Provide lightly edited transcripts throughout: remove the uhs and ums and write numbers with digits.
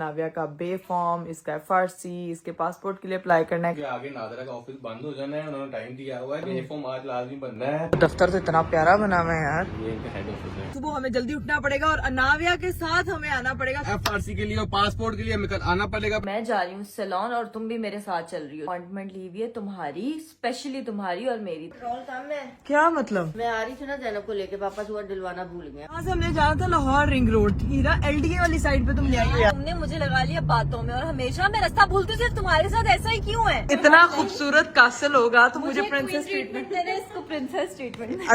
नाविया का बे फॉर्म, इसका FRC, इसके पासपोर्ट के लिए अप्लाई करना है। आगे नादरा का ऑफिस बंद हो जाना है, उन्होंने टाइम दिया हुआ है। बे फॉर्म आज लाजमी बनना है। दफ्तर तो इतना प्यारा बना हुआ है यार। ये इनका हेड ऑफिस है। सुबह हमें जल्दी उठना पड़ेगा और नाविया के साथ हमें आना पड़ेगा। FRC के लिए और पासपोर्ट के लिए हमें कल आना पड़ेगा। मैं जा रही हूँ सैलून और तुम भी मेरे साथ चल रही हो। अपॉइंटमेंट ली हुई है तुम्हारी, स्पेशली तुम्हारी और मेरी। पेट्रोल कम है। क्या मतलब? मैं आ रही थी ना जैनब को लेके, पापा सुबह दिलवाना भूल गए। वहाँ से हमने जाना था लाहौर रिंग रोड, हीरा LDA वाली साइड पे तुम ले आई हो। तुमने मुझे लगा लिया बातों में और हमेशा मैं रास्ता भूलती हूँ, सिर्फ तुम्हारे साथ ऐसा ही क्यों है? इतना खूबसूरत कासल होगा तो मुझे प्रिंसेस ट्रीटमेंट देना, इसको प्रिंसेस ट्रीटमेंट।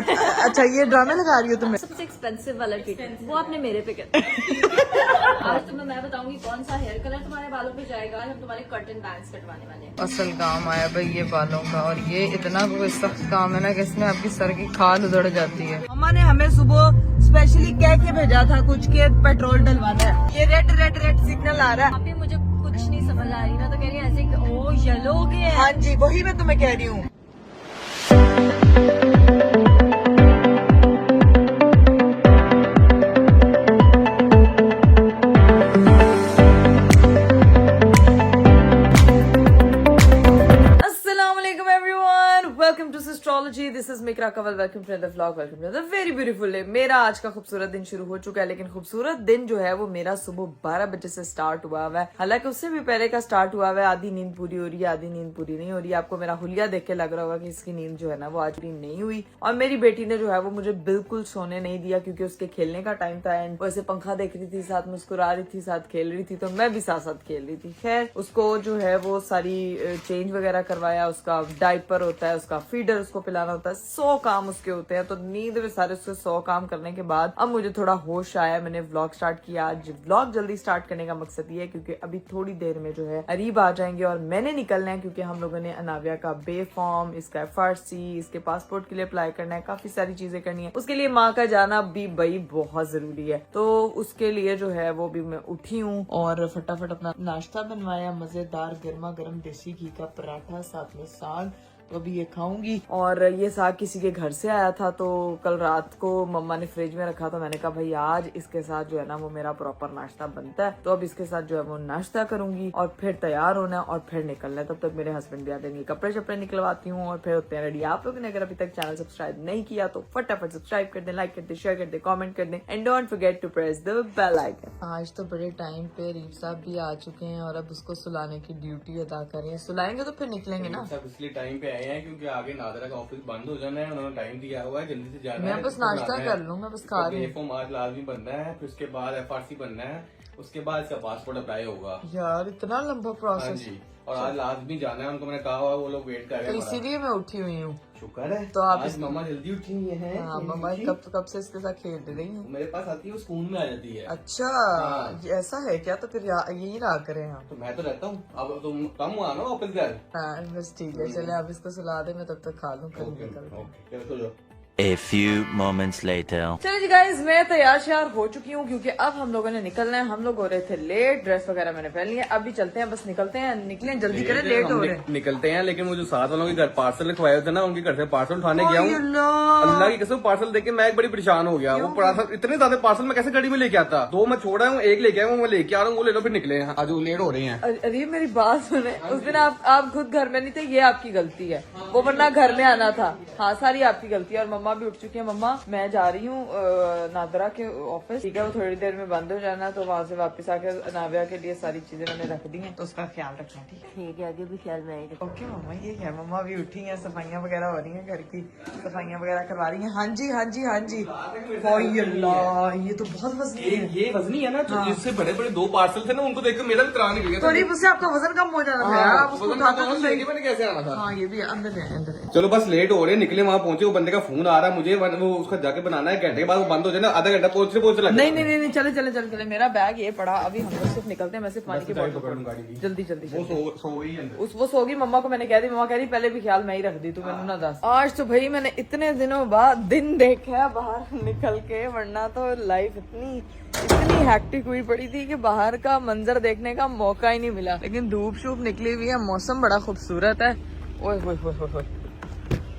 अच्छा ये ड्रामे लगा रही हो तुम्हें? सबसे एक्सपेंसिव वाला ट्रीटमेंट वो आपने मेरे पे कर। आज तुम्हें मैं बताऊंगी कौन सा हेयर कलर तुम्हारे बालों पे जाएगा। आज हम तुम्हारे कर्टन बैंड्स कटवाने वाले हैं। असल काम आया भाई ये बालों का, और ये इतना सख्त काम है ना कि इसमें आपकी सर की खाल उधड़ जाती है। मम्मा ने हमें सुबह स्पेशली कह के भेजा था कुछ के पेट्रोल डलवाना है। ये रेड रेड रेड सिग्नल आ रहा है। अभी मुझे कुछ नहीं समझ आ रही ना, तो कह रही है ऐसे कि ओ येलो हो गया है। हाँ जी वही मैं तुम्हें कह रही हूँ। Welcome to astrology, this is मिकरा कवल। Welcome to the vlog, welcome to the very beautiful day. मेरा आज का खूबसूरत दिन शुरू हो चुका है, लेकिन खूबसूरत दिन जो है वो मेरा सुबह 12 बजे से स्टार्ट हुआ है। हालांकि उससे भी पहले का स्टार्ट हुआ है। आधी नींद पूरी हो रही है, आधी नींद पूरी नहीं हो रही है। आपको मेरा हुलिया देख के लग रहा होगा कि इसकी नींद जो है ना वो आज पूरी नहीं हुई। और मेरी बेटी ने जो है वो मुझे बिल्कुल सोने नहीं दिया, क्योंकि उसके खेलने का टाइम था एंड वैसे पंखा देख रही थी, साथ मुस्कुरा रही थी, साथ खेल रही थी, तो मैं भी साथ साथ खेल रही थी। खैर उसको जो है वो सारी चेंज वगैरह करवाया, उसका डाइपर होता है, उसका फीडर उसको पिलाना होता है, 100 काम उसके होते हैं। तो नींद में सारे उसके 100 काम करने के बाद अब मुझे थोड़ा होश आया, मैंने व्लॉग स्टार्ट किया। आज व्लॉग जल्दी स्टार्ट करने का मकसद ये है क्योंकि अभी थोड़ी देर में जो है अरीब आ जाएंगे और मैंने निकलना है, क्योंकि हम लोगों ने अनाविया का बे फॉर्म, इसका FRC, इसके पासपोर्ट के लिए अप्लाई करना है, काफी सारी चीजें करनी है। उसके लिए माँ का जाना भी भाई बहुत जरूरी है। तो उसके लिए जो है वो भी मैं उठी हूँ और फटाफट अपना नाश्ता बनवाया, मजेदार गर्मा गर्म देसी घी का पराठा, साथ में साग। तो अभी ये खाऊंगी। और ये साग किसी के घर से आया था, तो कल रात को मम्मा ने फ्रिज में रखा, तो मैंने कहा भाई आज इसके साथ जो है ना वो मेरा प्रॉपर नाश्ता बनता है। तो अब इसके साथ जो है वो नाश्ता करूंगी और फिर तैयार होना और फिर निकलना है। तब तक मेरे हस्बैंड भी आ जाएंगे, कपड़े शपड़े निकलवाती हूँ और फिर होते हैं रेडी। आप लोगों ने अगर अभी तक चैनल सब्सक्राइब नहीं किया तो फटाफट सब्सक्राइब कर दे, लाइक कर दे, शेयर कर दे, कॉमेंट कर दे and don't forget to press the bell icon. आज तो बड़े टाइम पे रीफ साहब भी आ चुके हैं और अब उसको सुलाने की ड्यूटी अदा कर रहे हैं। सुलाएंगे तो फिर निकलेंगे ना। सब इसलिए टाइम पे आए हैं क्योंकि आगे नादरा का ऑफिस बंद हो जाना है, उन्होंने टाइम दिया हुआ है, जल्दी से जाना है। मैं बस नाश्ता कर लूँ, मैं बस खा रही हूँ। फॉर्म आज लाजमी बनना है, फिर उसके बाद FRC बनना है, उसके बाद इसका पासपोर्ट अप्लाई होगा। यार इतना लंबा हाँ प्रोसेस। जी, और आज लाजमी जाना है उनको, मैंने कहा हुआ, वो लोग वेट कर रहे तो हैं। इसीलिए मैं उठी हुई हूँ। शुक्र है तो आप आज मम्मा जल्दी उठी हुई है। हाँ मम्मा कब से इसके साथ खेल रही है। मेरे पास आती है, वो स्कूल में आ जाती है। अच्छा ये ऐसा है क्या? तो फिर यही रहा करें हम। तो मैं तो रहता हूँ, अब तुम कम हुआ ना वापस घर। हाँ बस ठीक है, चले आप इसको सुला दे, मैं तब तक खा लूँ फिर ओके, निकल। ओके, चलो, चलो। A few moments later. चलो जी गाइज, मैं तैयार श्यार हो चुकी हूँ क्योंकि अब हम लोगों ने निकलना है। हम लोग हो रहे थे लेट, ड्रेस वगैरह मैंने पहन लिया। अभी चलते हैं, बस निकलते हैं, निकलें जल्दी करें, लेट हो रहे हैं। निकलते हैं, लेकिन वो जो साथ वालों के घर पार्सल लिखवाए थे ना, उनके घर से पार्सल उठाने गया हूँ। अल्लाह की कसम पार्सल देके मैं एक बड़ी परेशान हो गया। वो पार्सल इतने ज्यादा पार्सल मैं कैसे गाड़ी में लेके आता? 2 मैं छोड़ा हूँ, 1 लेके आया हूँ, मैं लेके आ रहा हूँ, वो ले लो फिर निकले। आज वो लेट हो रहे हैं। अरे मेरी बात सुने, उस दिन आप खुद घर में नहीं थे, ये आपकी गलती है। वो वरना घर में आना था। हाँ सारी आपकी गलती है। और मम्मा भी उठ चुकी है। मम्मा मैं जा रही हूँ नादरा के ऑफिस, ठीक है, वो थोड़ी देर में बंद हो जाना, तो वहाँ से वापस आके नाविया के लिए सारी चीजें मैंने रख दी हैं, तो उसका ख्याल रखना, ठीक है? ठीक है, आगे भी ख्याल में आएगा। ओके मम्मा, ये है मम्मा भी उठी हैं, सफाइयाँ वगैरह हो रही हैं, घर की सफाइयाँ वगैरह करवा रही हैं। हाँ जी हाँ जी हाँ जी। अल्लाह ये तो बहुत वजनी है। ये वजनी है ना, जिससे बड़े बड़े 2 पार्सल थे ना, उनको देखकर मेरा भी त्राण निकल गया। तो उससे आपका वजन कम हो जाना था यार, आप उसको उठाते तो सही। मैंने कैसे आना था? हाँ ये भी अंदर है, अंदर है। चलो बस लेट हो रहे, निकले, वहाँ पहुंचे, वो बंदे का फोन आ रहा है मुझे, वो उसका जाके बनाना है, घंटे के बाद वो बंद हो जाए ना, आधा घंटा पहुंचते लगे। नहीं चले चले चले चले, मेरा बैग ये पड़ा। अभी हम लोग सिर्फ निकलते हैं, मैं सिर्फ पानी की बोतल जल्दी जल्दी। वो सो गई अंदर। वो सोगी। मम्मा को मैंने कह दी, मम्मा कह रही पहले भी ख्याल मैं ही रख दी, तू मैंने ना दस। आज तो भाई मैंने इतने दिनों बाद दिन देखा है बाहर निकल के, वरना तो लाइफ इतनी हैक्टिक हुई पड़ी थी कि बाहर का मंजर देखने का मौका ही नहीं मिला। लेकिन धूप शूप निकली हुई है, मौसम बड़ा खूबसूरत है। ओए होए होए होए,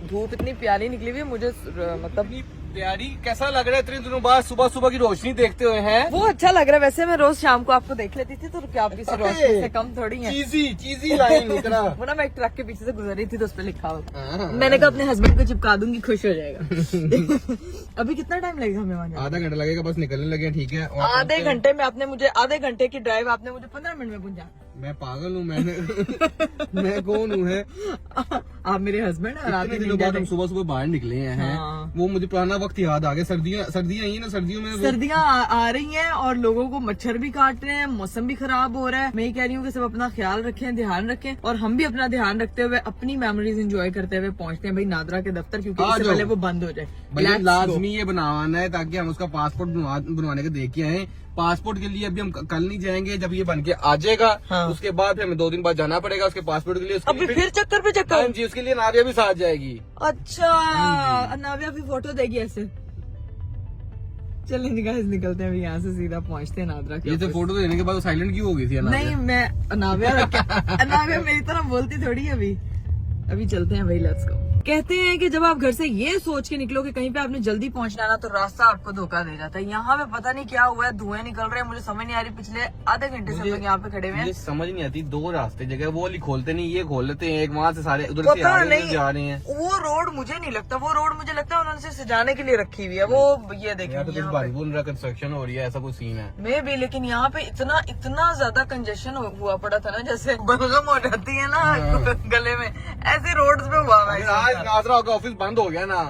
धूप इतनी प्यारी निकली हुई है, मुझे मतलब प्यारी कैसा लग रहा है इतने दिनों बाद सुबह सुबह की रोशनी देखते हुए हैं? वो अच्छा लग रहा है। वैसे मैं रोज शाम को आपको देख लेती थी तो क्या आप किसी रोशनी से कम थोड़ी है। चीजी लाइन इतना। वो ना मैं एक ट्रक के पीछे से गुजर रही थी तो उस पर लिखा हुआ, मैंने कहा अपने हस्बैंड को चिपका दूंगी, खुश हो जाएगा। अभी कितना टाइम लगेगा हमें वहाँ जाने? आधा घंटा लगेगा, बस निकलने लगे, ठीक है। और आधे घंटे में आपने मुझे, आधे घंटे की ड्राइव आपने मुझे 15 मिनट में पहुंचा। मैं पागल हूँ, मैं कौन हूँ है? आप मेरे हस्बैंड और आप इतने दिनों बाद हम सुबह सुबह बाहर निकले हैं। हाँ। वो मुझे पुराना वक्त याद आ गया। सर्दियाँ आई है ना, सर्दियों में सर्दियाँ आ रही हैं और लोगों को मच्छर भी काट रहे हैं, मौसम भी खराब हो रहा है। मैं ये कह रही हूँ कि सब अपना ख्याल रखें, ध्यान रखें और हम भी अपना ध्यान रखते हुए अपनी मेमोरीज एंजॉय करते हुए पहुंचते हैं भाई नादरा के दफ्तर, क्योंकि इससे पहले वो बंद हो जाए। भैया लाजमी ये बनवाना है ताकि हम उसका पासपोर्ट बनवाने के देख के आए। पासपोर्ट के लिए अभी हम कल नहीं जाएंगे, जब ये बन के आ जाएगा हाँ। उसके बाद फिर हमें 2 दिन बाद जाना पड़ेगा उसके पासपोर्ट के लिए। उसके अभी लिए फिर चक्कर पे हाँ चक्कर। जी, उसके लिए नाविया भी साथ जाएगी। अच्छा, नाविया भी फोटो देगी ऐसे। चलिए गाइस निकलते हैं अभी यहाँ से, सीधा पहुँचते हैं नादरा के ये तो ऑफिस। फोटो देने के बाद साइलेंट क्यों हो गई थी? नहीं मैं अनाव्या अनाव्या मेरी तरफ बोलती थोड़ी है। अभी चलते हैं भाई, लेट्स गो। कहते हैं कि जब आप घर से ये सोच के निकलो कि कहीं पे आपने जल्दी पहुंचना है ना तो रास्ता आपको धोखा दे जाता है। यहाँ पे पता नहीं क्या हुआ है, धुएं निकल रहे हैं, मुझे समझ नहीं आ रही। पिछले आधे घंटे से हम लोग यहाँ पे खड़े हुए हैं। मुझे समझ नहीं आती, 2 रास्ते जगह वो वाली खोलते नहीं, ये खोल लेते हैं। एक वहाँ से सारे उधर से पता आ रहे हैं, नहीं जा रहे हैं। वो रोड मुझे नहीं लगता, वो रोड मुझे लगता है उन्होंने सजाने के लिए रखी हुई है। वो ये यहाँ तो देखिए कुछ बारीबुल रहा कंस्ट्रक्शन हो रही है, ऐसा कुछ सीन है। मैं भी, लेकिन यहाँ पे इतना ज्यादा कंजेशन हुआ पड़ा था ना, जैसे बलगम हो जाती है ना गले में, ऐसे रोड्स पे हुआ अगर आज नाजरा का ऑफिस बंद हो गया ना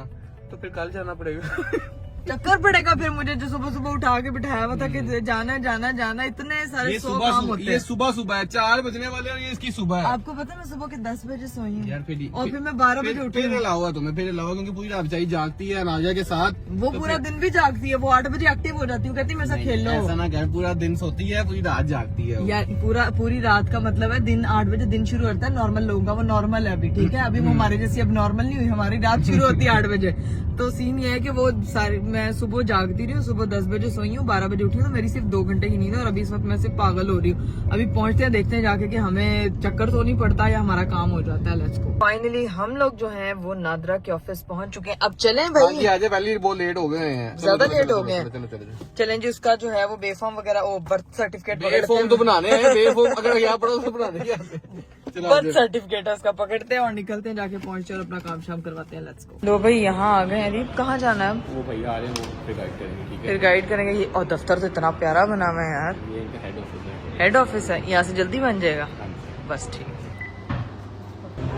तो फिर कल जाना पड़ेगा। चक्कर पड़ेगा फिर मुझे, जो सुबह सुबह उठा के बिठाया हुआ था कि जाना जाना जाना, इतने सारे ये 100 काम होते ये हैं। सुबह है, 4 बजने वाले और ये इसकी सुबह है। आपको पता है मैं सुबह के 10 बजे सोई हूँ यार और फिर मैं 12 बजे उठी फिर हूँ। अलावा तुम्हें फिर अलावा क्योंकि पूरी रात चाहिए जागती है नाजिया के साथ। वो पूरा दिन भी जागती है, वो 8 बजे एक्टिव हो जाती है, कहती है मेरे साथ खेल लो। ऐसा ना कहे, पूरा दिन सोती है, पूरी रात जागती है वो। यार पूरी रात का मतलब है दिन 8 बजे दिन शुरू होता है नॉर्मल लोगों का, वो नॉर्मल है अभी, ठीक है। अभी वो हमारे जैसी अब नॉर्मल नहीं हुई, हमारी रात शुरू होती है 8 बजे। तो सीन ये है कि वो सारी, मैं सुबह जागती रही हूँ, सुबह 10 बजे सोई हूँ, 12 बजे उठी हूँ, तो मेरी सिर्फ 2 घंटे की नींद है और अभी इस वक्त मैं सिर्फ पागल हो रही हूँ। अभी पहुंचते हैं, देखते हैं जाके कि हमें चक्कर तो नहीं पड़ता या हमारा काम हो जाता है। Let's go. फाइनली हम लोग जो हैं वो नादरा के ऑफिस पहुंच चुके हैं। अब चलें भाई, आज पहले बहुत लेट हो गए हैं, ज्यादा लेट हो गए हैं। चलो चलें जी, उसका जो है वो बेफॉर्म वगैरह, वो बर्थ सर्टिफिकेट फॉर्म तो बनाने हैं, बेफॉर्म अगर यहाँ पढ़ो तो बनाने हैं। बर्थ सर्टिफिकेट है उसका, पकड़ते हैं और निकलते हैं, जाके पहुंचते हैं और अपना काम शाम करवाते हैं। Let's go. लो भाई यहाँ आ गए हैं। अरीब कहाँ जाना है? वो भैया आ रहे हैं, वो फिर गाइड करेंगे, ठीक है। फिर गाइड करेंगे। ये और दफ्तर तो इतना प्यारा बना हुआ है यार। ये इनका हेड ऑफिस है। हेड ऑफिस है, यहाँ से जल्दी बन जाएगा, हाँ जी। बस ठीक है।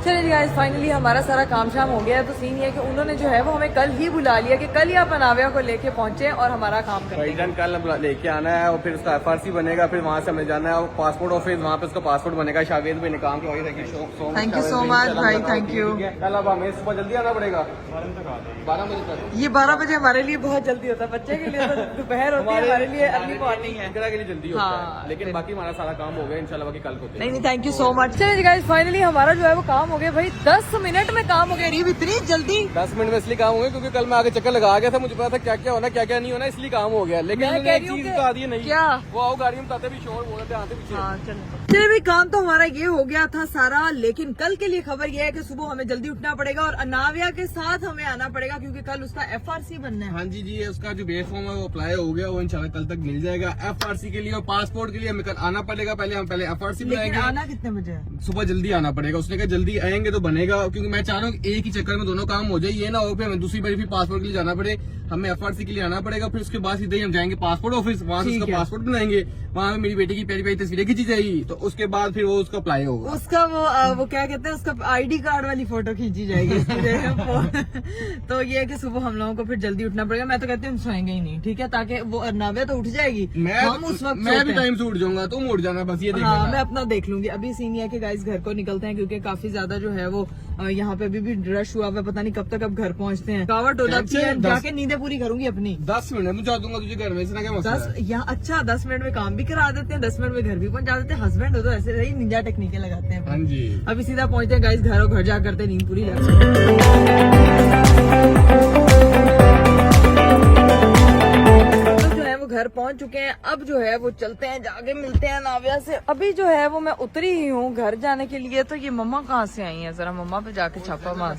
चलिए जी गाइस, फाइनली हमारा सारा काम शाम हो गया है। तो सीन ये है कि उन्होंने जो है वो हमें कल ही बुला लिया कि कल ही आप अनाव्या को लेके पहुंचे और हमारा काम करेंगे। भाईजान कल लेके आना है और फिर उसका FRC बनेगा, फिर वहाँ से हमें जाना है और पासपोर्ट ऑफिस, वहाँ पे उसका पासपोर्ट बनेगा। शावेद भाई ने काम किया। थैंक यू सो मच भाई, थैंक यू। कल अब हमें सुबह जल्दी आना पड़ेगा, 12 बजे तक। ये 12 बजे हमारे लिए बहुत जल्दी होता है, बच्चे के लिए तो दोपहर होती है, हमारे लिए अर्ली मॉर्निंग है। इकरा के लिए जल्दी होता हाँ, है, लेकिन बाकी हमारा सारा काम हो गया इंशाल्लाह, बाकी कल को होते हैं। नहीं, थैंक यू सो मच। चलिए गाइस, फाइनली हमारा जो है वो काम हो गया भाई, 10 मिनट में काम हो गया। रीव इतनी जल्दी 10 मिनट में इसलिए काम हो गया क्योंकि कल मैं आगे चक्कर लगा गया था, मुझे पता था क्या क्या होना क्या क्या नहीं होना, इसलिए काम हो गया। लेकिन मैं मैंने कह एक रही हूँ चीज कि- बता दी नहीं, क्या? वो आओ गाड़ी में बताते भी शोर बोल रहे थे आते पीछे। हाँ, चलिए भाई, काम तो हमारा ये हो गया था सारा, लेकिन कल के लिए खबर ये है कि सुबह हमें जल्दी उठना पड़ेगा और अनाव्या के साथ हमें आना पड़ेगा क्योंकि कल उसका FRC बनना है। हाँ जी जी, उसका जो बे फॉर्म है वो अप्लाई हो गया, वो इंशाल्लाह कल तक मिल जाएगा। FRC के लिए और पासपोर्ट के लिए हमें कल आना पड़ेगा। हम पहले FRC लेकिन बनाएंगे। आना कितने बजे है? सुबह जल्दी आना पड़ेगा, उसने कहा जल्दी आएंगे तो बनेगा, क्योंकि मैं चाह रहा हूँ एक ही चक्कर में दोनों काम हो जाए। ये ना हो कि हमें दूसरी बार फिर पासपोर्ट के लिए जाना पड़े। हमें FRC के लिए आना पड़ेगा, फिर उसके बाद सीधे ही हम जाएंगे पासपोर्ट ऑफिस, वहाँ से उसका पासपोर्ट बनाएंगे, वहाँ पे मेरी बेटी की प्यारी प्यारी तस्वीरें खींची जाएगी, तो उसके बाद फिर वो उसका अप्लाई होगा। उसका वो क्या कहते हैं, उसका ID कार्ड वाली फोटो खींची जाएगी तो ये है कि सुबह हम लोगों को फिर जल्दी उठना पड़ेगा। मैं तो कहती हूँ हम सोएंगे ही नहीं, ठीक है, ताकि वो अरनाव्या तो उठ जाएगी, हम उस वक्त मैं भी टाइम से उठ जाऊंगा, तुम उठ जाना, बस ये देखना। हाँ, मैं अपना देख लूंगी। अभी सीन ये है कि गाइस घर को निकलते हैं क्योंकि काफी ज्यादा जो है वो यहाँ पे अभी भी रश हुआ हुआ, पता नहीं कब तक अब घर पहुँचते हैं। कावट हो जाती है, जाके नींदें पूरी करूंगी अपनी। 10 मिनट में पहुंचा दूंगा तुझे घर में, इतना क्या मसला है? 10 यहाँ अच्छा 10 मिनट में काम भी करा देते हैं, 10 मिनट में घर भी पहुंचा देते हैं। हस्बैंड हो तो ऐसे रही निंजा टेक्निकें लगाते हैं। हाँ जी, अभी सीधा पहुंचते हैं गाइस घर, और घर जा करते नींद पूरी लग। तो जो है वो घर पहुंच चुके हैं। अब जो है वो चलते हैं, जाके मिलते हैं नाव्या से। अभी जो है वो मैं उतरी ही हूँ घर जाने के लिए। तो ये मम्मा कहाँ से आई है, जरा मम्मा पे जाके छापा मार।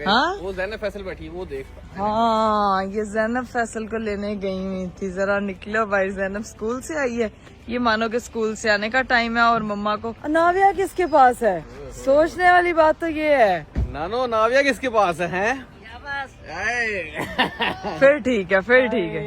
हाँ वो ज़ैनब फैसल बैठी है, वो देख। हाँ, ये जैनब फैसल को लेने गई हुई थी। जरा निकलो भाई, जैनब स्कूल से आई है। ये मानो कि स्कूल से आने का टाइम है और मम्मा को नाव्या किसके पास है। सोचने वाली बात तो ये है। नानो नाविया किसके पास है? फिर ठीक है, फिर ठीक है।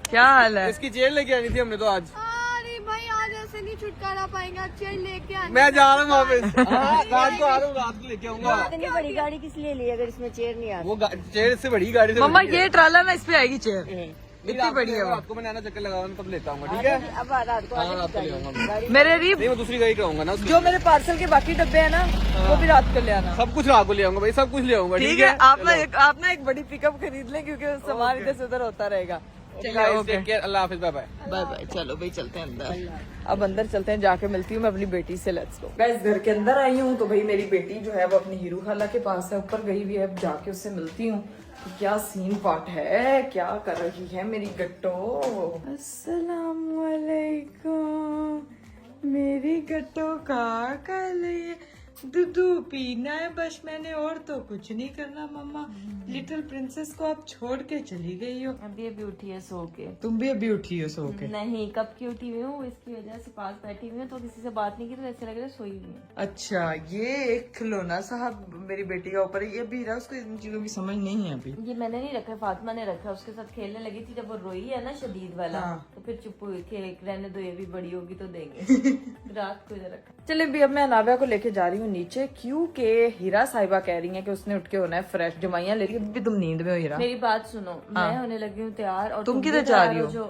क्या हाल है? इसकी चेयर लेके आनी थी हमने तो आज। अरे भाई आज ऐसे नहीं छुटकारा पाएंगे, चेयर लेके आने। मैं जा रहा हूँ वापस। रात को आ रहा हूँ, रात को लेके आऊंगा। इतनी बड़ी गाड़ी किस लिए ली अगर इसमें चेयर नहीं आती? वो चेयर से बड़ी गाड़ी से मम्मा बड़ी है। ये ट्राला ना इस पे आएगी चेयर। इतनी बड़ी है। रात को मैं नैना चक्कर लगाऊंगा तब लेता हूँ, ठीक है? अब रात को हाँ, रात को ले आऊंगा। मेरे रीब नहीं, मैं दूसरी गाड़ी कराऊंगा ना। जो मेरे पार्सल के बाकी डब्बे हैं ना, वो भी रात को ले आना। सब कुछ रात को ले आऊंगा भाई, सब कुछ ले आऊंगा। ठीक है, आप ना एक बड़ी पिकअप खरीद लें क्योंकि सामान इधर से उधर होता रहेगा। चलिए, अल्लाह हाफिज, बाय बाय। Bye bye. चलो भाई चलते हैं अंदर। अब अंदर चलते हैं, जाके मिलती हूँ मैं अपनी बेटी से। Let's go guys. घर के अंदर आई हूँ तो भाई मेरी बेटी जो है वो अपनी हीरू खाला के पास है, ऊपर गई हुई है। अब जाके उससे मिलती हूँ कि क्या सीन पार्ट है, क्या कर रही है मेरी गट्टो। अस्सलाम वालेकुम मेरी गट्टो, का कर रही है? दूध पीना है बस मैंने, और तो कुछ नहीं करना। मम्मा लिटिल प्रिंसेस को आप छोड़ के चली गई हो। अभी अभी उठी है सो के। तुम भी अभी उठी हो सो के? नहीं, कब की उठी हुई हूँ, इसकी वजह से पास बैठी हुई हूँ तो किसी से बात नहीं की तो ऐसे लग रहा है सोई हुई है। अच्छा, ये एक खिलौना साहब मेरी बेटी का ऊपर है, ये भी रहा, उसको इन चीजों की समझ नहीं है अभी। ये मैंने नहीं रखा, फातिमा ने रखा। उसके साथ खेलने लगी थी जब वो रोई है ना शदीद वाला। हाँ। तो फिर चुप हुई कि रहने दो, ये भी बड़ी होगी तो देंगे। रात को इधर रखा। चलिए भी अब मैं नाव्या को लेके जा रही हूँ नीचे, क्योंकि हीरा साहिबा कह रही है कि उसने उठ के होना है फ्रेश। जमाइयाँ ले रही है, अभी भी तुम नींद में हो हीरा। मेरी बात सुनो, मैं होने लगी हूँ तैयार और तुम भी किधर जा तैयार रही हो? जो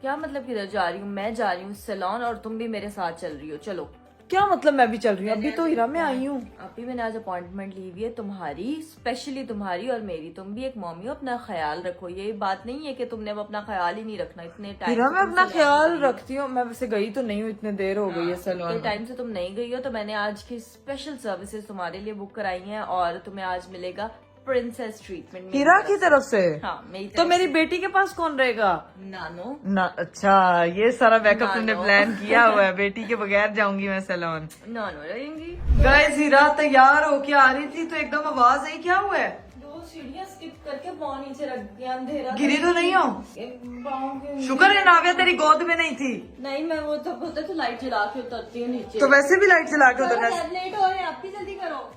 क्या मतलब किधर जा रही हूँ? मैं जा रही हूँ सैलून और तुम भी मेरे साथ चल रही हो। चलो। क्या मतलब मैं भी चल रही हूँ? अभी तो हीरा में आई हूँ। अभी मैंने आज अपॉइंटमेंट ली हुई है तुम्हारी, स्पेशली तुम्हारी और मेरी। तुम भी एक मम्मी हो, अपना ख्याल रखो। ये बात नहीं है कि तुमने अब अपना ख्याल ही नहीं रखना इतने टाइम हीरा से मैं तुम अपना सैलून ख्याल गई हो। रखती हूँ। मैं वैसे गई तो नहीं हूँ, इतने देर हो गई है सैलून इतने में। टाइम से तुम नहीं गई हो तो मैंने आज की स्पेशल सर्विसेज तुम्हारे लिए बुक कराई हैं और तुम्हें आज मिलेगा प्रिंसेस ट्रीटमेंट हीरा की तरफ से? हाँ, मेरी तो मेरी बेटी के पास कौन रहेगा? नानो। ना, अच्छा, ये सारा बैकअप ना, तुमने नो। प्लान किया हुआ है। बेटी के बगैर जाऊंगी मैं सैलून। नानो रहेंगी। गाइस, हीरा तैयार होके आ रही थी तो एकदम आवाज आई, क्या हुआ है? दो सीढ़ियाँ स्किप करके पाँव नीचे रख दिया, अंधेरा। गिरी तो नहीं हो? पाँव के शुक्र है नाव्या तेरी गोद में नहीं थी। नहीं, मैं वो तब होता तो लाइट जला के उतरती हूँ नीचे। तो वैसे भी लाइट चला के उतरना। लेट हो रहे हैं, आप भी जल्दी करो।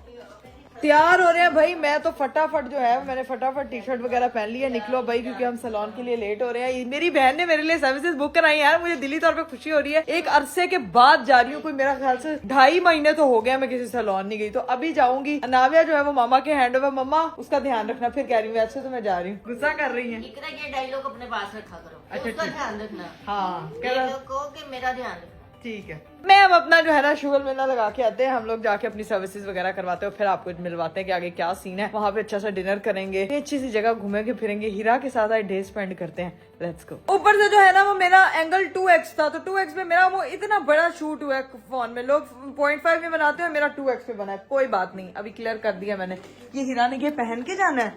तैयार हो रहे हैं भाई। मैं तो फटाफट जो है मैंने फटाफट टी शर्ट वगैरह पहन ली है। निकलो भाई, क्योंकि हम सैलून के लिए लेट हो रहे हैं। मेरी बहन ने मेरे लिए सर्विसेज बुक कराई यार, मुझे दिली तौर पे खुशी हो रही है। एक अरसे के बाद जा रही हूँ, कोई मेरा ख्याल से 2.5 महीने तो हो गया मैं किसी सैलून नहीं गई। तो अभी जाऊंगी। नाव्या जो है वो मामा के हैंड ओवर, मम्मा उसका ध्यान रखना। फिर कह रही हूँ वैसे तो मैं जा रही हूँ। गुस्सा कर रही है। इतना ये डायलॉग अपने पास रखा करो। अच्छा, उसका ठीक। ध्यान रखना। हाँ, ये लोग कहो कि मेरा ध्यान रखना। ठीक है। मैं अब अपना जो है ना शुगर मेला लगा के आते हैं हम लोग, जाके अपनी सर्विसेज वगैरह करवाते हैं, फिर आपको मिलवाते हैं कि आगे क्या सीन है। वहाँ पे अच्छा सा डिनर करेंगे, अच्छी सी जगह घूमेंगे फिरेंगे, हीरा के साथ आज डे स्पेंड करते हैं। Let's go. ऊपर से जो है ना वो मेरा एंगल 2x था, तो 2x में मेरा वो इतना बड़ा शूट हुआ है फोन में। लोग 0.5 में बनाते हैं, मेरा 2x पे बना है। कोई बात नहीं, अभी क्लियर कर दिया मैंने। ये हीरा ने ये पहन के जाना है।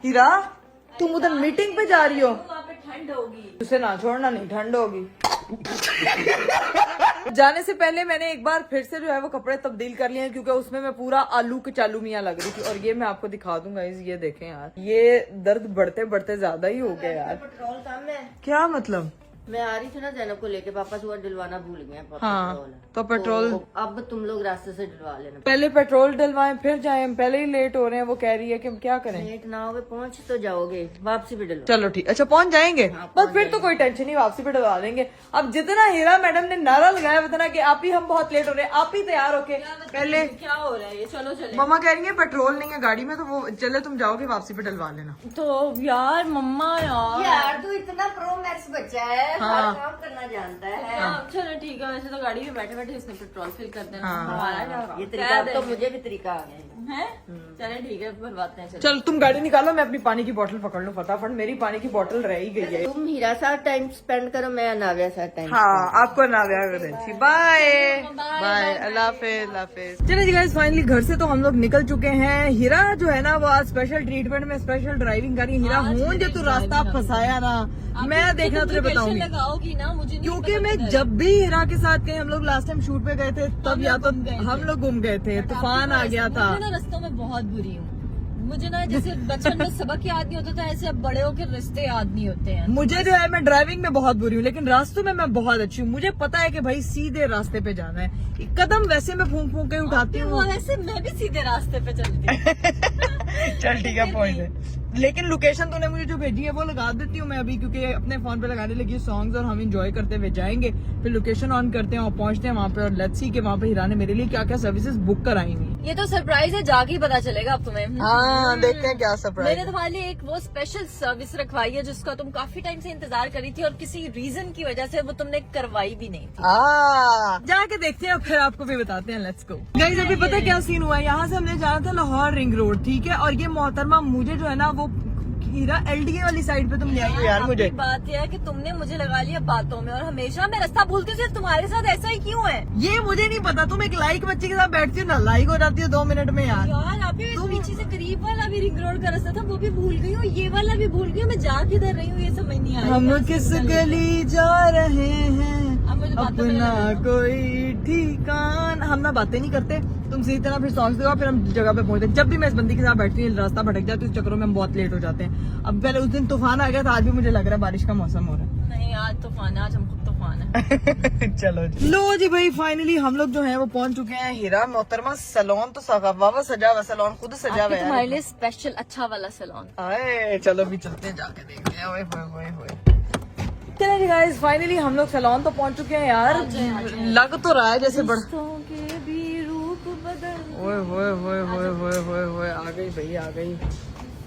हीरा, तुम उधर मीटिंग पे जा रही हो? वहाँ पे ठंड होगी। उसे ना छोड़ना, नहीं ठंड होगी। जाने से पहले मैंने एक बार फिर से जो है वो कपड़े तब्दील कर लिए हैं, क्योंकि उसमें मैं पूरा आलू की चालू मियाँ लग रही थी। और ये मैं आपको दिखा दूंगा, ये देखें यार, ये दर्द बढ़ते बढ़ते ज्यादा ही हो गया यार। पेट्रोल कम है। क्या मतलब? मैं आ रही थी ना जैनब को लेके, पापा सुबह डलवाना भूल गए। हाँ, तो पेट्रोल अब तुम लोग रास्ते से डलवा लेना। पहले पेट्रोल डलवाएं फिर जाएं, हम पहले ही लेट हो रहे हैं। वो कह रही है कि हम क्या करें। लेट ना होगे, पहुंच तो जाओगे, वापसी भी डलवा। चलो ठीक, अच्छा पहुंच जाएंगे। बस फिर तो कोई टेंशन नहीं, वापसी पे डलवा लेंगे। अब जितना हीरा मैडम ने नारा लगाया बताना कि आप ही, हम बहुत लेट हो रहे हैं, आप ही तैयार होके पहले। क्या हो रहा है ये? चलो चले। मम्मा कह रही है पेट्रोल नहीं है गाड़ी में, तो वो चले तुम जाओगे, वापसी पे डलवा लेना। तो यार मम्मा यार तू इतना प्रो मैक्स बच्चा है, हाँ। हर काम करना जानता है। चलो ठीक है। वैसे तो गाड़ी में बैठे बैठे इसने पेट्रोल फिल कर देना। हाँ। हमारा क्या? ये तरीका अब तो मुझे भी तरीका आ गया है। चले ठीक है, भरवाते हैं। चलो चल तुम गाड़ी निकालो, मैं अपनी पानी की बोतल पकड़ लूं फटाफट। मेरी पानी की बोतल रह ही गई है। तुम हीरा साथ टाइम स्पेंड करो, मैं नाव्या साथ टाइम। हाँ, आपको नाव्या करें। बाय बाय, अल्लाह हाफिज, अल्लाह हाफिज। चलिए जी गाइस, फाइनली घर से तो हम लोग निकल चुके हैं। हीरा जो है ना वो आज स्पेशल ट्रीटमेंट में स्पेशल ड्राइविंग कर रही है। हीरा हूं जो तू रास्ता फंसाया ना, मैं देखना तुझे बताऊंगी। लगाओगी ना, मुझे नहीं क्योंकि पता मैं किधर। जब भी हिरा के साथ गए, हम लोग लास्ट टाइम शूट पे गए थे तब या तो गुम गए थे। हम लोग गुम गए थे, तूफान आ गया था। मैं ना रस्तों में बहुत बुरी हूँ। मुझे ना जैसे बचपन में सबक याद नहीं होता था, ऐसे अब बड़े होकर रिश्ते याद नहीं होते हैं। मुझे जो है, मैं ड्राइविंग में बहुत बुरी हूँ, लेकिन रास्तों में मैं बहुत अच्छी हूँ। मुझे पता है कि भाई सीधे रास्ते पे जाना है। कदम वैसे मैं फूंक फूंक के उठाती वो हूँ। वैसे मैं भी सीधे रास्ते पे चलती हूँ। चल ठीक है, पॉइंट है। लेकिन लोकेशन तूने मुझे जो भेजी है वो लगा देती हूँ मैं अभी, क्योंकि अपने फोन पे लगाने लगी सॉन्ग्स और हम एंजॉय करते हुए जाएंगे। फिर लोकेशन ऑन करते हैं और पहुंचते हैं वहाँ पे, और लेट्स सी कि वहाँ पे हिरा ने मेरे लिए क्या क्या सर्विसेज बुक कराई हुई। ये तो सरप्राइज है, जाके ही पता चलेगा अब तुम्हें। हाँ, देखते हैं क्या सरप्राइज। मैंने तुम्हारे लिए एक वो स्पेशल सर्विस रखवाई है जिसका तुम काफी टाइम से इंतजार कर रही थी और किसी रीजन की वजह से वो तुमने करवाई भी नहीं थी। जाके देखते हैं, फिर आपको भी बताते हैं। Let's go guys. अभी पता है क्या सीन हुआ है, यहाँ से हमने जाना था लाहौर रिंग रोड, ठीक है। और ये मोहतरमा मुझे जो है ना वो हीरा एलडीए वाली साइड पे तुम ले आई हो यार मुझे। आपकी बात यह है कि तुमने मुझे लगा लिया बातों में, और हमेशा मैं रास्ता भूलती हूँ। सिर्फ तुम्हारे साथ ऐसा ही क्यों है? ये मुझे नहीं पता। तुम एक लाइक बच्चे के साथ बैठती हो ना, लाइक हो जाती हो 2 मिनट में यार। यार आप पीछे से करीब वाला भी रिंग रोड का रास्ता था, वो भी भूल गई हूँ, ये वाला भी भूल गई हूँ। मैं जा किधर रही हूँ ये समझ नहीं आ रही। हम किस गली जा रहे हैं, अब मुझे बातों में अपना लगा। कोई ठिकान। हम ना बातें नहीं करते, तुम सही तरह फिर सॉन्ग्स दिखाओ, फिर हम जगह पे पहुंचते हैं। जब भी मैं इस बंदी के साथ बैठती हूँ रास्ता भटक जाती है, उस चक्करों में हम बहुत लेट हो जाते हैं। अब पहले उस दिन तूफान आ गया था, आज भी मुझे लग रहा है बारिश का मौसम हो रहा है। नहीं आज तूफान है, आज हम खुद तूफान है। चलो जी। लो जी भाई, फाइनली हम लोग जो है वो पहुंच चुके हैं हिरा मोहतरमा सैलून। तो वावा सजा हुआ सैलून, खुद सजा हुआ है तुम्हारे यार। लिए स्पेशल अच्छा वाला सैलून। आए चलो भी चलते हैं, जाके देखते हैं। ओए होए होए होए। चलो जी गाइस, फाइनली हम लोग सैलून तो पहुंच चुके हैं यार। लग तो रहा है जैसे बड़ा। के भी रूप बदल। ओए होए होए होए होए होए होए, आ गई भाई आ गई।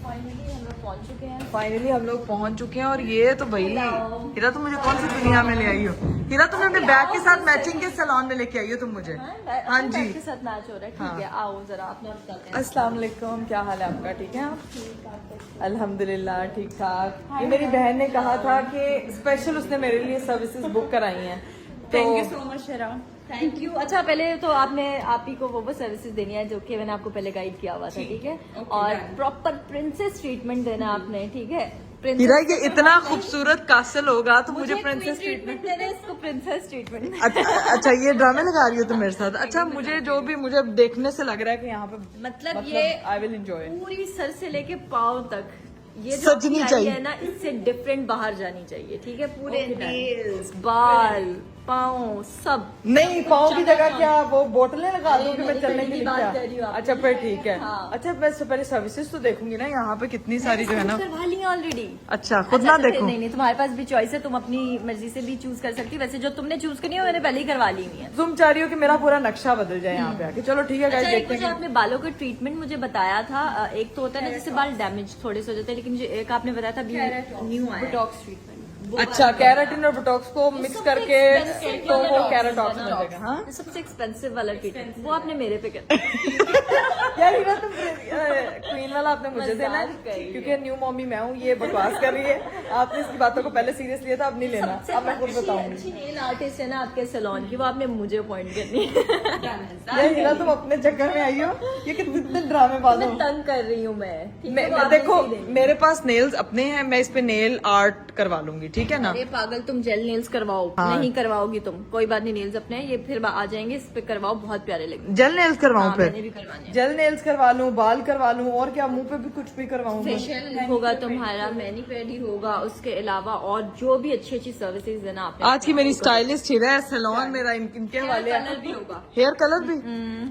फाइनली हम लोग पहुंच चुके हैं। फाइनली हम लोग पहुंच चुके हैं। और ये तो भाई हीरा, तुम मुझे कौन सी दुनिया में ले आई हो? हीरा, तुम अपने बैग के साथ मैचिंग के सैलून में लेके आई हो तुम मुझे। हाँ जी। के साथ मैच हो रहा है, ठीक है। आओ जरा अपना बताते हैं। अस्सलाम वालेकुम, क्या हाल है आपका? ठीक है आप? अल्हम्दुलिल्लाह ठीक ठाक। ये मेरी बहन ने कहा था कि स्पेशल उसने मेरे लिए सर्विसेज बुक कराई हैं। Thank you so much Hira. Thank you. अच्छा पहले तो आपने आप ही को वो सर्विसेज देनी है जो कि मैंने आपको पहले गाइड किया हुआ था, ठीक है। और प्रॉपर प्रिंसेस ट्रीटमेंट देना आपने, ठीक है। हीरा, ये इतना खूबसूरत कासल होगा तो मुझे प्रिंसेस ट्रीटमेंट देना है, इसको प्रिंसेस ट्रीटमेंट। अच्छा ये ड्रामे लगा रही हो तुम मेरे साथ? अच्छा, मुझे जो भी मुझे देखने से लग रहा है कि यहाँ पे मतलब ये आई विल एंजॉय। पूरी सर से लेके पाँव तक ये जो सजनी आपकी आई चाहिए। है ना, इससे डिफरेंट बाहर जानी चाहिए, ठीक है। पूरे नेल्स, बाल, पाँव सब। नहीं, पाँव की जगह क्या वो बोतलें लगा दूं कि मैं चलने के लिए? बात क्या? कर रही हूँ आपकी। अच्छा फिर ठीक है। हाँ। अच्छा मैं इससे पहले सर्विसेज तो देखूंगी ना, यहाँ पे कितनी सारी जो है ना। करवा ली ऑलरेडी। अच्छा खुद ना देखो। नहीं तुम्हारे पास भी चॉइस है, तुम अपनी मर्जी से भी चूज कर सकती। वैसे जो तुमने चूज करनी है मैंने पहले ही करवा ली हुई है। तुम चाह रही हो कि मेरा पूरा नक्शा बदल जाए यहाँ पे आके? चलो ठीक है गाइस, अच्छा एक देखते जो हैं। आपने बालों का ट्रीटमेंट मुझे बताया था, एक तो होता है ना जैसे बाल डैमेज थोड़े से हो जाते हैं, लेकिन जो एक आपने बताया था न्यू बुटॉक्स ट्रीटमेंट। अच्छा, कैराटिन और बोटॉक्स को मिक्स सबसे करके expensive तो वाला वो कैराटॉक्स मिल जाएगा। हाँ सबसे एक्सपेंसिव वाला ट्रीटमेंट वो आपने मेरे पे कर यार हीरा, तुम क्वीन वाला आपने मुझे देना है मजाक कर रही है। क्योंकि न्यू मॉमी मैं हूँ। ये बकवास कर रही है, आपने इसकी बातों को पहले सीरियस लिया था, अब नहीं लेना। अब मैं खुद बताऊंगी। अच्छी नेल आर्टिस्ट है ना आपके सैलून की, वो आपने मुझे अपॉइंट करनी है। यार हीरा, तुम अपने चक्कर में आई हो। ये कितने ड्रामेबाज हो। मैं तंग कर रही हूँ मैं, ठीक है, वो मैं आपने देखो, सी देनी। मेरे पास नेल्स अपने हैं, मैं इस पे नेल आर्ट करवा लूंगी, ठीक है ना? अरे पागल, तुम जेल नेल्स करवाओ। हाँ। नहीं करवाओगी तुम, कोई बात नहीं। नेल्स अपने हैं, ये फिर आ जाएंगे, इस पे करवाओ, बहुत प्यारे लगेंगे। जेल नेल्स करवाऊं? हाँ, फिर मैंने भी करवाने हैं। जेल नेल्स करवा लूं, बाल करवा लूं, और क्या मुंह पे भी कुछ भी करवाऊं? फेशियल होगा तुम्हारा, मैनी पेडी होगा, उसके अलावा और जो भी अच्छी अच्छी सर्विसेज है ना आपने। आज की मेरी स्टाइलिस्ट ही है सैलून मेरा, इनके हवाले कलर भी होगा, हेयर कलर भी।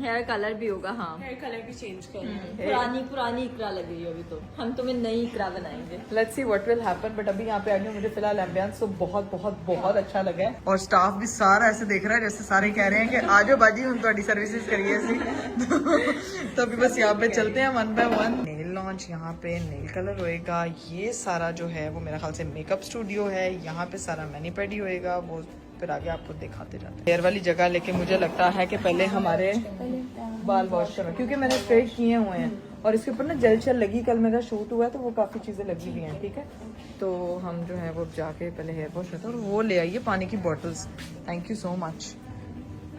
हेयर कलर भी होगा। हाँ हेयर कलर भी चेंज करना। पुरानी इकरा लग रही है अभी, तो हम तुम्हें नई इकरा बनाएंगे। Let's see what will happen. But अभी यहाँ पे आई हूँ, मुझे फिलहाल एम्बियंस तो बहुत बहुत बहुत अच्छा लगा है। और स्टाफ भी सारा ऐसे देख रहा है जैसे सारे कह रहे हैं कि आजो बाजी हम तो सर्विसेज करिए ऐसी। तो अभी बस यहाँ पे चलते हैं one by one. Nail launch, यहाँ पे नेल कलर होएगा। ये सारा जो है वो मेरा ख्याल से मेकअप स्टूडियो है। यहाँ पे सारा मैनी पेडी होएगा, वो फिर आगे आपको दिखाते जाते हैं। हेयर वाली जगह लेके मुझे लगता है कि पहले हमारे बाल वॉश करना, क्योंकि मैंने स्ट्रेट किए हुए हैं और इसके ऊपर ना जल चल लगी। कल मेरा शूट हुआ है तो वो काफी चीजें लगी हुई हैं, ठीक है। तो हम जो है वो जाके पहले हेयर वॉश करते हैं। और वो ले आइए पानी की bottles, thank you so much.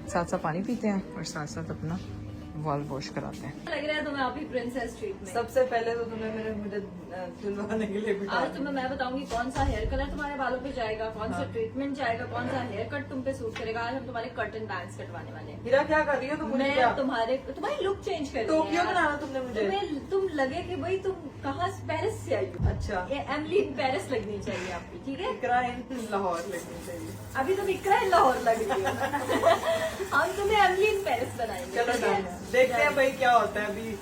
साथ साथ पानी पीते हैं और साथ साथ अपना बाल वॉश कराते हैं। लग रहा है तुम्हें अभी प्रिंसेस ट्रीट में। सबसे पहले तो तुम्हें मुझे धुलवाने के लिए बिठा आज तुम्हें मैं बताऊंगी कौन सा हेयर कलर तुम्हारे बालों पे जाएगा, कौन सा ट्रीटमेंट जाएगा, कौन सा हेयर कट तुम पे सूट करेगा। आज हम तुम्हारे कर्टन बैंग्स कटवाने वाले हैं। हीरा क्या कर रही हो तुम? मुझे क्या मैं तुम्हारी लुक चेंज कर रही तो है क्यों यार। बनाना तुमने मुझे? तुम लगे कि भाई तुम कहाँ पेरिस से आई हो। अच्छा ये एमली इन पेरिस लगनी चाहिए आपकी, ठीक है। इकरा इन लाहौर लगनी चाहिए। अभी तुम इकरा इन लाहौर लग रही हो। हम तुम्हें एमली इन पेरिस बनाएंगे। चलो ठीक है? डन है। देखते हैं भाई क्या होता है। अभी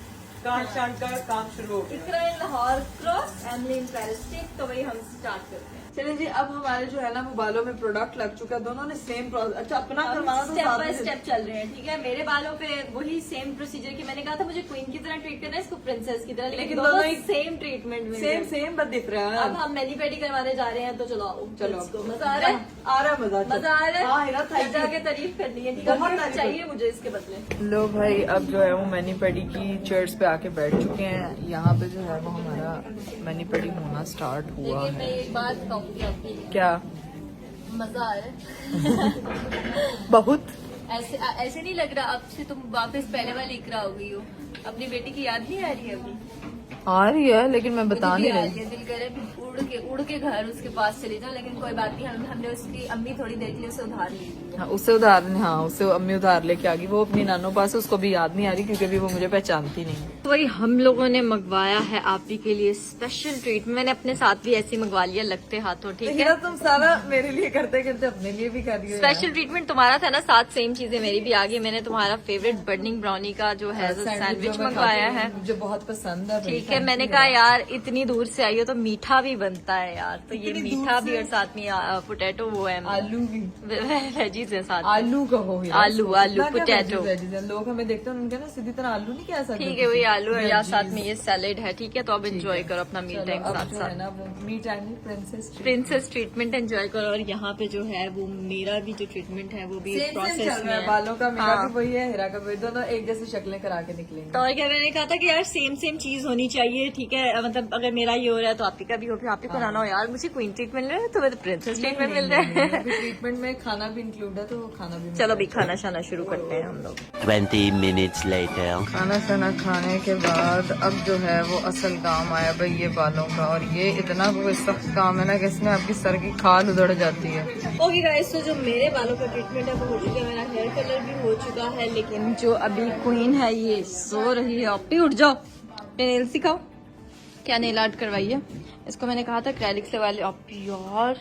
कांच शांत का काम शुरू हो गया। Iqra in Lahore cross Emily in Paris, ठीक। तो वही हम स्टार्ट करते हैं। चलिए जी, अब हमारे जो है ना वो बालों में प्रोडक्ट लग चुका है। दोनों ने सेम अच्छा अपना करवाना तो स्टेप साथ बाय में- स्टेप चल रहे हैं, ठीक है। मेरे बालों पे वही सेम प्रोसीजर की मैंने कहा था मुझे क्वीन की तरह ट्रीट करना है, इसको प्रिंसेस की तरह, लेकिन लेकिन दोनों दोनों ही सेम ट्रीटमेंट में सेम सेम बट डिफरेंट। अब हम मैनी पेडी करवाने जा रहे हैं, तो चलो आओ। चलो Let's go। मजा आ रहा है? आ रहा है मजा। मजा आ रहा है? हाँ हीरा थैंक जाके तारीफ करनी है, ठीक है। बहुत गिफ्ट तारीफ चाहिए मुझे इसके बदले। लो भाई, अब जो है वो मैनी पेडी की चेयर्स पे आके बैठ चुके हैं। यहाँ पे जो है वो हमारा मैनी पेडी होना स्टार्ट हुआ लेकिन मैं है। एक बात कहूंगी आपकी, क्या? मजा आ रहा है। बहुत ऐसे नहीं लग रहा अब से तुम वापस पहले वाली इकरा हो गई हो। अपनी बेटी की याद नहीं आ रही है अभी? आ रही है, लेकिन मैं बता मुझे नहीं भी आ रही। रही है, दिल करे उड़ के घर उसके पास चले जाओ, लेकिन कोई बात नहीं। हमने उसकी अम्मी थोड़ी देर के लिए उसे उधार ली हुई है। हाँ, उससे अम्मी उधार लेके आ गई। वो अपनी नानों पास है, उसको भी याद नहीं आ रही क्योंकि अभी वो मुझे पहचानती नहीं। तो वही हम लोगों ने मंगवाया है आप ही के लिए स्पेशल ट्रीट। मैंने अपने साथ भी ऐसी मंगवा लिया लगते हाथों, ठीक है। हीरा तुम सारा मेरे लिए करते करते अपने लिए भी कर रही हो। स्पेशल ट्रीटमेंट तुम्हारा था ना, साथ सेम चीजें मेरी भी आ गई। मैंने तुम्हारा फेवरेट बर्निंग ब्राउनी का जो है सैंडविच मंगवाया है, मुझे बहुत पसंद है। ठीक है। मैंने कहा यार इतनी दूर से आई हो तो मीठा भी बनता है यार, तो ये मीठा भी और साथ में पोटैटो वो है, आलू भी, वेजीज है साथ में। आलू कहो हीरा। आलू इतना क्या पोटैटो, veggies है? लोग हमें देखते हैं उनके ना सीधी तरह आलू नहीं कह सकते। ठीक है। वही आलू है या साथ में ये सैलेड है, ठीक है। तो अब एंजॉय करो अपना मील टाइम अब साथ जो है साथ। ना वो me time princess princess treatment enjoy करो। और यहाँ पे जो है वो मेरा भी जो ट्रीटमेंट है वो भी प्रोसेस में है। बालों का मेरा हाँ। भी वही है, हीरा का भी। दोनों एक जैसी शक्लें करा के निकलेंगे। तो और क्या, मैंने कहा था कि यार सेम चीज होनी चाहिए, ठीक है। मतलब अगर मेरा ये हो रहा है तो आप ही का भी हो, फिर आप ही कराना हो। यार मुझे क्वीन ट्रीटमेंट मिल रहा है, तुम्हें तो प्रिंसेस ट्रीटमेंट मिल रहा है। ट्रीटमेंट में खाना भी इंक्लूड है, तो खाना भी चलो भी खाना शाना शुरू करते हैं हम लोग। 20 minutes later. खाना शाना खाने के बाद अब जो है वो असल काम आया भाई, ये बालों का। और ये इतना कोई सख्त काम है ना कि इसमें आपकी सर की खाल उधड़ जाती है। ओके गाइस, तो जो मेरे बालों का ट्रीटमेंट है वो हो चुका है, मेरा हेयर कलर भी हो चुका है। लेकिन जो अभी क्वीन है ये सो रही है। आप भी उठ जाओ, नेल सिखाओ। क्या नेल आर्ट करवाई है इसको? मैंने कहा था एक्रेलिक्स लगा ले। आप यार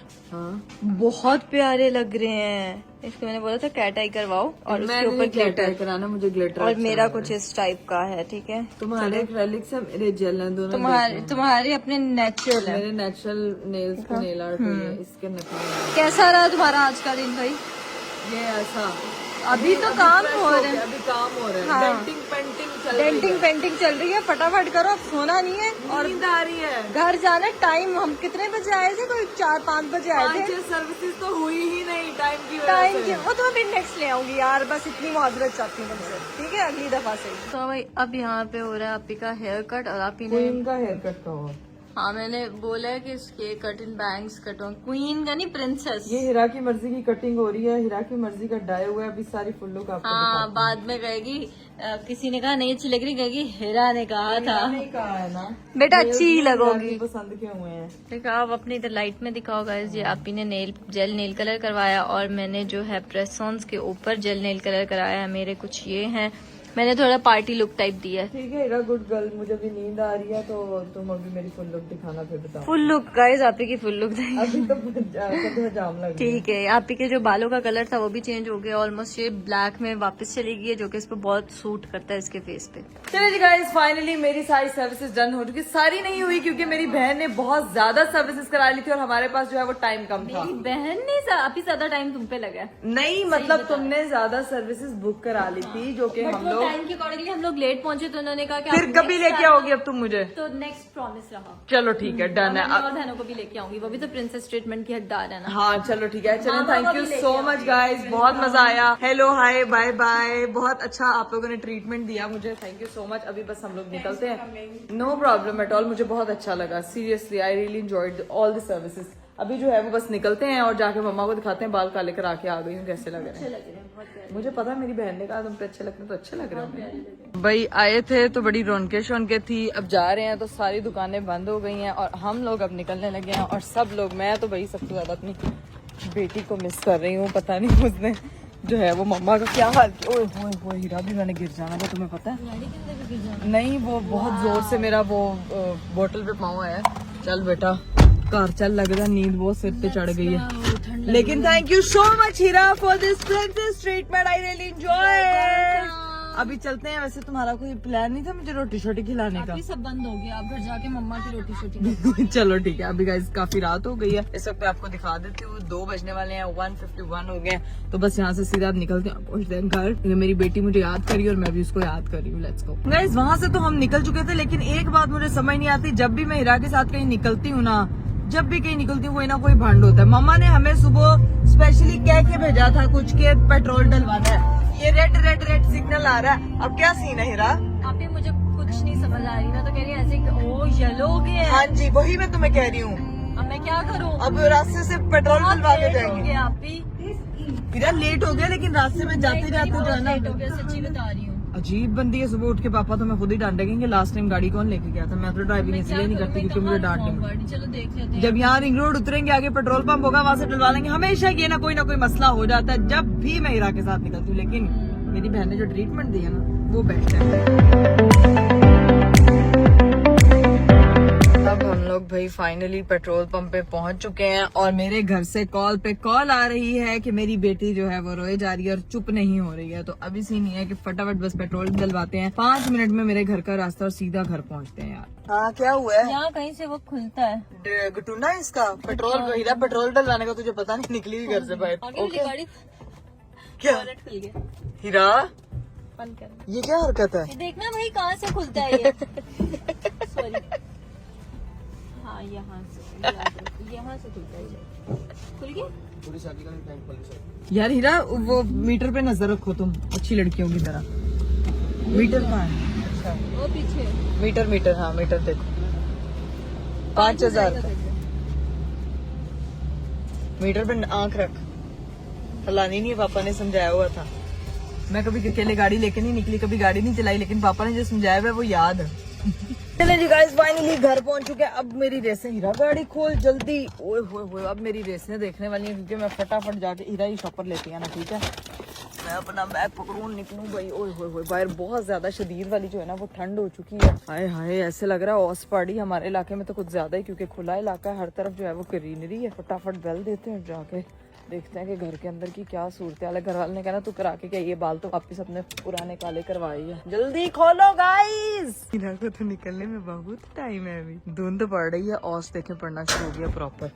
बहुत प्यारे लग रहे हैं। इसको मैंने बोला था कैट आई करवाओ और उसके ऊपर ग्लिटर कराना, मुझे ग्लिटर। और मेरा कुछ इस टाइप का है, ठीक है। तुम्हारे एक्रेलिक्स है, मेरे जेल हैं दोनों। तुम्हारे अपने नेचुरल है। मेरे नेचुरल नेल्स पे नेल आर्ट हुई है, इसके नकली। कैसा रहा तुम्हारा आज का दिन भाई? ये ऐसा अभी तो काम हो रहे हैं, अभी काम हो रहा है। हाँ। डेंटिंग पेंटिंग चल रही है। डेंटिंग पेंटिंग चल रही है। फटाफट करो, अब सोना नहीं है और नींद आ रही है। घर जाना। टाइम हम कितने बजे आए थे? कोई 4-5 बजे आए थे। 5-6 सर्विसेज तो हुई ही नहीं टाइम की वजह टाइम से। की वो तो मैं भी नेक्स्ट ले आऊंगी यार, बस इतनी माजरत चाहती हूँ तुमसे, ठीक है, अगली दफा से। तो भाई अब यहाँ पे हो रहा है आपी का हेयर कट। और आपी ने, क्वीन का हेयर कट का हो। हाँ मैंने बोला है कि इसके कट इन बैंग्स कटवा। क्वीन का नहीं, प्रिंसेस। ये हीरा की मर्जी की कटिंग हो रही है, हीरा की मर्जी का डाई हुआ है। अभी सारी फुल लुक आपको हाँ, दिखाती बाद में कहेगी किसी ने कहा नहीं अच्छी लग रही, कहेगी हीरा ने कहा था। नहीं कहा है ना बेटा Nails अच्छी ही भी हीरा लगोगी। की पसंद के हुए हैं। देखा, आप अपनी इधर लाइट में दिखाओ गाइस। ये आपी ने जेल नेल कलर करवाया और मैंने जो है प्रेस ऑन्स के ऊपर जेल नेल कलर कराया है। मेरे कुछ ये हैं, मैंने थोड़ा पार्टी लुक टाइप दिया है। ठीक है हीरा, गुड गर्ल। मुझे भी नींद आ रही है, तो तुम अभी मेरी फुल लुक दिखाना, फिर बताओ। फुल लुक गाइस, आपी की फुल लुक अभी तो जाम लग रही है। ठीक है। आपी के जो बालों का कलर था वो भी चेंज हो गया, ऑलमोस्ट ये ब्लैक में वापस चली गई है, जो कि इस पे बहुत सूट करता है इसके फेस पे। चलिए जी गाइस, फाइनली मेरी सारी सर्विसेज डन हो चुकी। सारी नहीं हुई क्योंकि मेरी बहन ने बहुत ज्यादा सर्विसेज करा ली थी और हमारे पास जो है वो टाइम कम था। मेरी बहन ने अभी ज्यादा टाइम तुम पे लगा है। नहीं मतलब तुमने ज्यादा सर्विसेज बुक करा ली थी, जो कि हम लोग टाइम के अकॉर्डिंगली हम लोग लेट पहुंचे, तो उन्होंने कहा कि फिर आप कभी next लेके साल- आओगी अब तुम मुझे। तो नेक्स्ट प्रॉमिस रहा। चलो ठीक है, डन है। मैं और बहनों को भी लेके आऊंगी, वो भी तो प्रिंसेस ट्रीटमेंट की हकदार है ना। हाँ चलो ठीक है, चलो मामा थैंक को यू भी लेके सो आओ। मच गाइस, बहुत मजा आया। हेलो हाय बाय बाय, बहुत अच्छा आप लोगों ने ट्रीटमेंट दिया मुझे, थैंक यू सो मच। अभी बस हम लोग निकलते हैं। नो प्रॉब्लम एट ऑल, मुझे बहुत अच्छा लगा seriously. I really enjoyed all the services. अभी जो है वो बस निकलते हैं और जाके मम्मा को दिखाते हैं बाल काले करा के आ गई हूँ, कैसे लग रहे हैं। मुझे पता है मेरी बहन ने कहा तुम पे अच्छे लगते हैं, तो अच्छे लग रहे हैं। भाई आए थे तो बड़ी रौनके शौनके थी, अब जा रहे हैं तो सारी दुकानें बंद हो गई हैं और हम लोग अब निकलने लगे हैं। और सब लोग, मैं तो भाई सबसे ज्यादा अपनी बेटी को मिस कर रही हूँ। पता नहीं उसने जो है वो मम्मा का क्या हाल किया। ओए होए होए हीरा भी मैंने गिर जाना था, तुम्हें पता है? नहीं वो बहुत जोर से मेरा वो बोतल पे पाँव है। चल बेटा घर चल, लग रहा नींद बहुत सिर पे चढ़ गई है। लेकिन thank you so much Heera for this princess treatment, I really enjoy. अभी चलते हैं। वैसे तुम्हारा कोई प्लान नहीं था मुझे रोटी शोटी खिलाने का? सब बंद हो गया, अब घर जाके मम्मा की रोटी शोटी चलो ठीक है। अभी गाइस काफी रात हो गई है, इस वक्त मैं आपको दिखा देती हूँ। 2 बजने वाले हैं, 1:51 हो गए हैं। तो बस यहाँ से सीधा निकलते हैं, पहुँचते हैं घर। मेरी बेटी मुझे याद करी और मैं भी उसको याद कर रही हूँ। Let's go guys. वहाँ से तो हम निकल चुके थे, लेकिन एक बात मुझे समझ नहीं आती, जब भी मैं हीरा के साथ कहीं निकलती हूँ ना, जब भी कहीं निकलती हूँ कोई ना कोई भंड होता है। मम्मा ने हमें सुबह स्पेशली कह के भेजा था कुछ के पेट्रोल डलवाना है। ये रेड रेड रेड सिग्नल आ रहा है, अब क्या सीन है हीरा? आप मुझे कुछ नहीं समझ आ रही ना, तो कह रही है ऐसे ओ येलो हो गया। हाँ जी वही मैं तुम्हें कह रही हूँ। अब मैं क्या करूँ? अब रास्ते से पेट्रोल डलवा के जाएंगे। आप भी हीरा लेट हो गया, लेकिन रास्ते में जाते जाते जो है ना, लेट हो गया, सच्ची बता रही हूँ। अजीब बंदी है। सुबह उठ के पापा तो मैं खुद ही डांटेंगे। लास्ट टाइम गाड़ी कौन लेके गया था? मैं तो ड्राइविंग इसलिए नहीं करती क्योंकि मुझे डांट नहीं। चलो देख लेते हैं। जब यहाँ रिंग रोड उतरेंगे, आगे पेट्रोल पंप होगा, वहाँ से डलवा लेंगे। हमेशा ये ना कोई मसला हो जाता है जब भी मैं हीरा के साथ निकलती हूँ। लेकिन मेरी बहन ने जो ट्रीटमेंट दी है ना, वो बेस्ट है। अब हम लोग भाई फाइनली पेट्रोल पंप पे पहुंच चुके हैं और मेरे घर से कॉल पे कॉल आ रही है कि मेरी बेटी जो है वो रोए जा रही है और चुप नहीं हो रही है। तो अभी सीन ये है कि फटाफट बस पेट्रोल डलवाते हैं। 5 मिनट में मेरे घर का रास्ता और सीधा घर पहुंचते हैं यार। हाँ क्या हुआ है? यहाँ कहीं से वो खुलता है गटूना है इसका पेट्रोल। हीरा पेट्रोल डलवाने का तुझे पता नहीं, निकली हुई घर से बाहर। आगे वाली गाड़ी क्या खुल गया। हीरा बंद कर। ये क्या हरकत है? ये देखना भाई कहाँ से खुलता है ये। सॉरी। हाँ यहाँ से खुलता है ये। खुल गया? यार हीरा वो मीटर पे नजर रखो तुम, अच्छी लड़कियों की तरह। मीटर कहाँ है? अच्छा वो पीछे मीटर हाँ मीटर देखो। 5000 मीटर पे आंख रख, फलानी नहीं है। पापा ने समझाया हुआ था। मैं कभी अकेले गाड़ी लेके नहीं निकली, कभी गाड़ी नहीं चलाई, लेकिन पापा ने जो समझाया हुआ है वो याद है। चले जी गाइस, फाइनली घर पहुंच चुके हैं। अब मेरी रेसें, हीरा गाड़ी खोल जल्दी। ओए होए होए, अब मेरी रेसें देखने वाली हैं क्योंकि मैं फटाफट जाके, हीरा ही शॉपर लेती है ना, ठीक है? मैं अपना बैग पकड़ूं निकलूं भाई। ओए होए होए, बाहर बहुत ज्यादा शदीद वाली जो है ना वो ठंड हो चुकी है। हाय हाय, ऐसे लग रहा है ओस पड़ी। हमारे इलाके में तो कुछ ज्यादा ही, क्योंकि खुला इलाका है, हर तरफ जो है वो ग्रीनरी है। फटाफट बेल देते हैं, जाके देखते हैं कि घर के अंदर की क्या सूरत हाल है। घर वाले ने कहना तू करा के क्या, ये बाल तो वापिस अपने पुराने काले करवाई है। जल्दी खोलो गाइस। हीरा को तो निकलने में बहुत टाइम है, अभी धुंध पड़ रही है। औस देखे पड़ना शुरू हो गया प्रॉपर।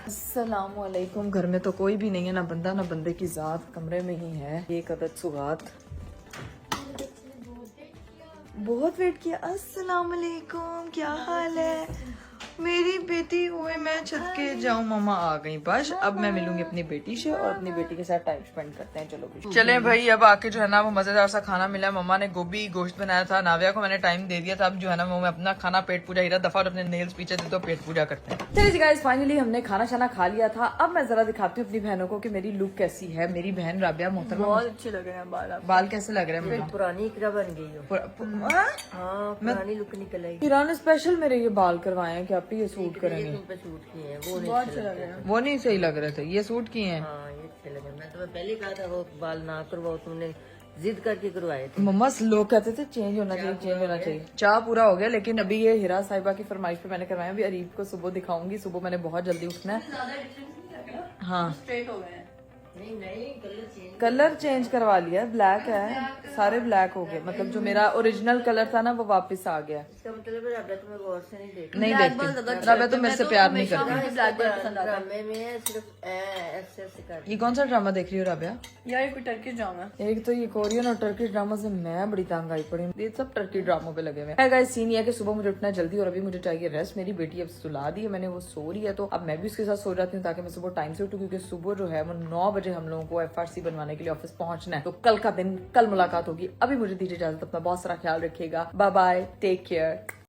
अस्सलामुअलैकुम। घर में तो कोई भी नहीं है, ना बंदा ना बंदे की जात, कमरे में ही है एक अदद सुगात। बहुत वेट किया। अस्सलामुअलैकुम, क्या हाल है मेरी बेटी? हुए मैं छत के जाऊं, मम्मा आ गई बस। अब मैं मिलूंगी अपनी बेटी से और अपनी बेटी के साथ टाइम स्पेंड करते हैं। चलो चले भाई। अब आके जो है ना वो मजेदार सा खाना मिला। मम्मा ने गोभी गोश्त बनाया था, नाविया को मैंने टाइम दे दिया था। अब जो है ना वो मैं अपना खाना पेट पूजा, हीरा दफा अपने नेल्स पीछे दे तो पेट पूजा करते हैं। चलिए गाइस, फाइनली हमने खाना शाना खा लिया था। अब मैं जरा दिखाती हूँ अपनी बहनों को कि मेरी लुक कैसी है। मेरी बहन राबिया मोहतरमा, बहुत अच्छे लग रहे हैं बाल। बाल कैसे लग रहे हैं? पुरानी इकरा बन गई हो। हाँ पुरानी लुक निकल आई। हीरा ने स्पेशल मेरे ये बाल करवाए हैं कि आप ये सूट करेंगे। तुम पे सूट किए हैं, वो नहीं अच्छे लग रहे हैं। वो नहीं सही लग रहे थे, ये सूट किए हैं। हाँ ये अच्छे लगे। मैं तुम्हें पहले कहा था वो बाल ना करवाओ, तुमने जिद करके करवाए थे। मम्मा लोग कहते थे चेंज होना चाहिए, चेंज होना चाहिए। चाह पूरा हो गया, लेकिन अभी ये हीरा साहिबा की फरमाइश पे मैंने करवाया। अभी अरीब को सुबह दिखाऊंगी। सुबह मैंने बहुत जल्दी उठना है। हाँ स्ट्रेट हो गए। नहीं नहीं, कलर चेंज करवा लिया, ब्लैक है, सारे ब्लैक हो गए। मतलब जो मेरा ओरिजिनल कलर था ना वो वापस आ गया। इसका मतलब है राबिया तुम्हें गौर से नहीं देखती। नहीं देखती राबिया तो मेरे से प्यार नहीं करती। ड्रामे में सिर्फ ऐसे ऐसे कर। ये कौन सा ड्रामा देख रही हो राबिया? यार कोई टर्किश ड्रामा। एक तो ये कोरियन और टर्किश ड्रामा से मैं बड़ी तंग आई पड़ी। ये सब टर्की ड्रामों पे लगे हुए हैं। गाइस, सीन ये है कि सुबह मुझे उठना जल्दी और अभी मुझे चाहिए रेस्ट। मेरी बेटी अब सुला दी है मैंने, वो सो रही है, तो अब मैं भी उसके साथ सो जाती हूँ ताकि मैं सुबह टाइम से उठूँ, क्योंकि सुबह जो है वो 9 बजे हम लोगों को FRC बनवाने के लिए ऑफिस पहुंचना है। तो कल का दिन, कल मुलाकात होगी। अभी मुझे दीजिए इजाजत, अपना बहुत सारा ख्याल रखिएगा। Bye bye, take care.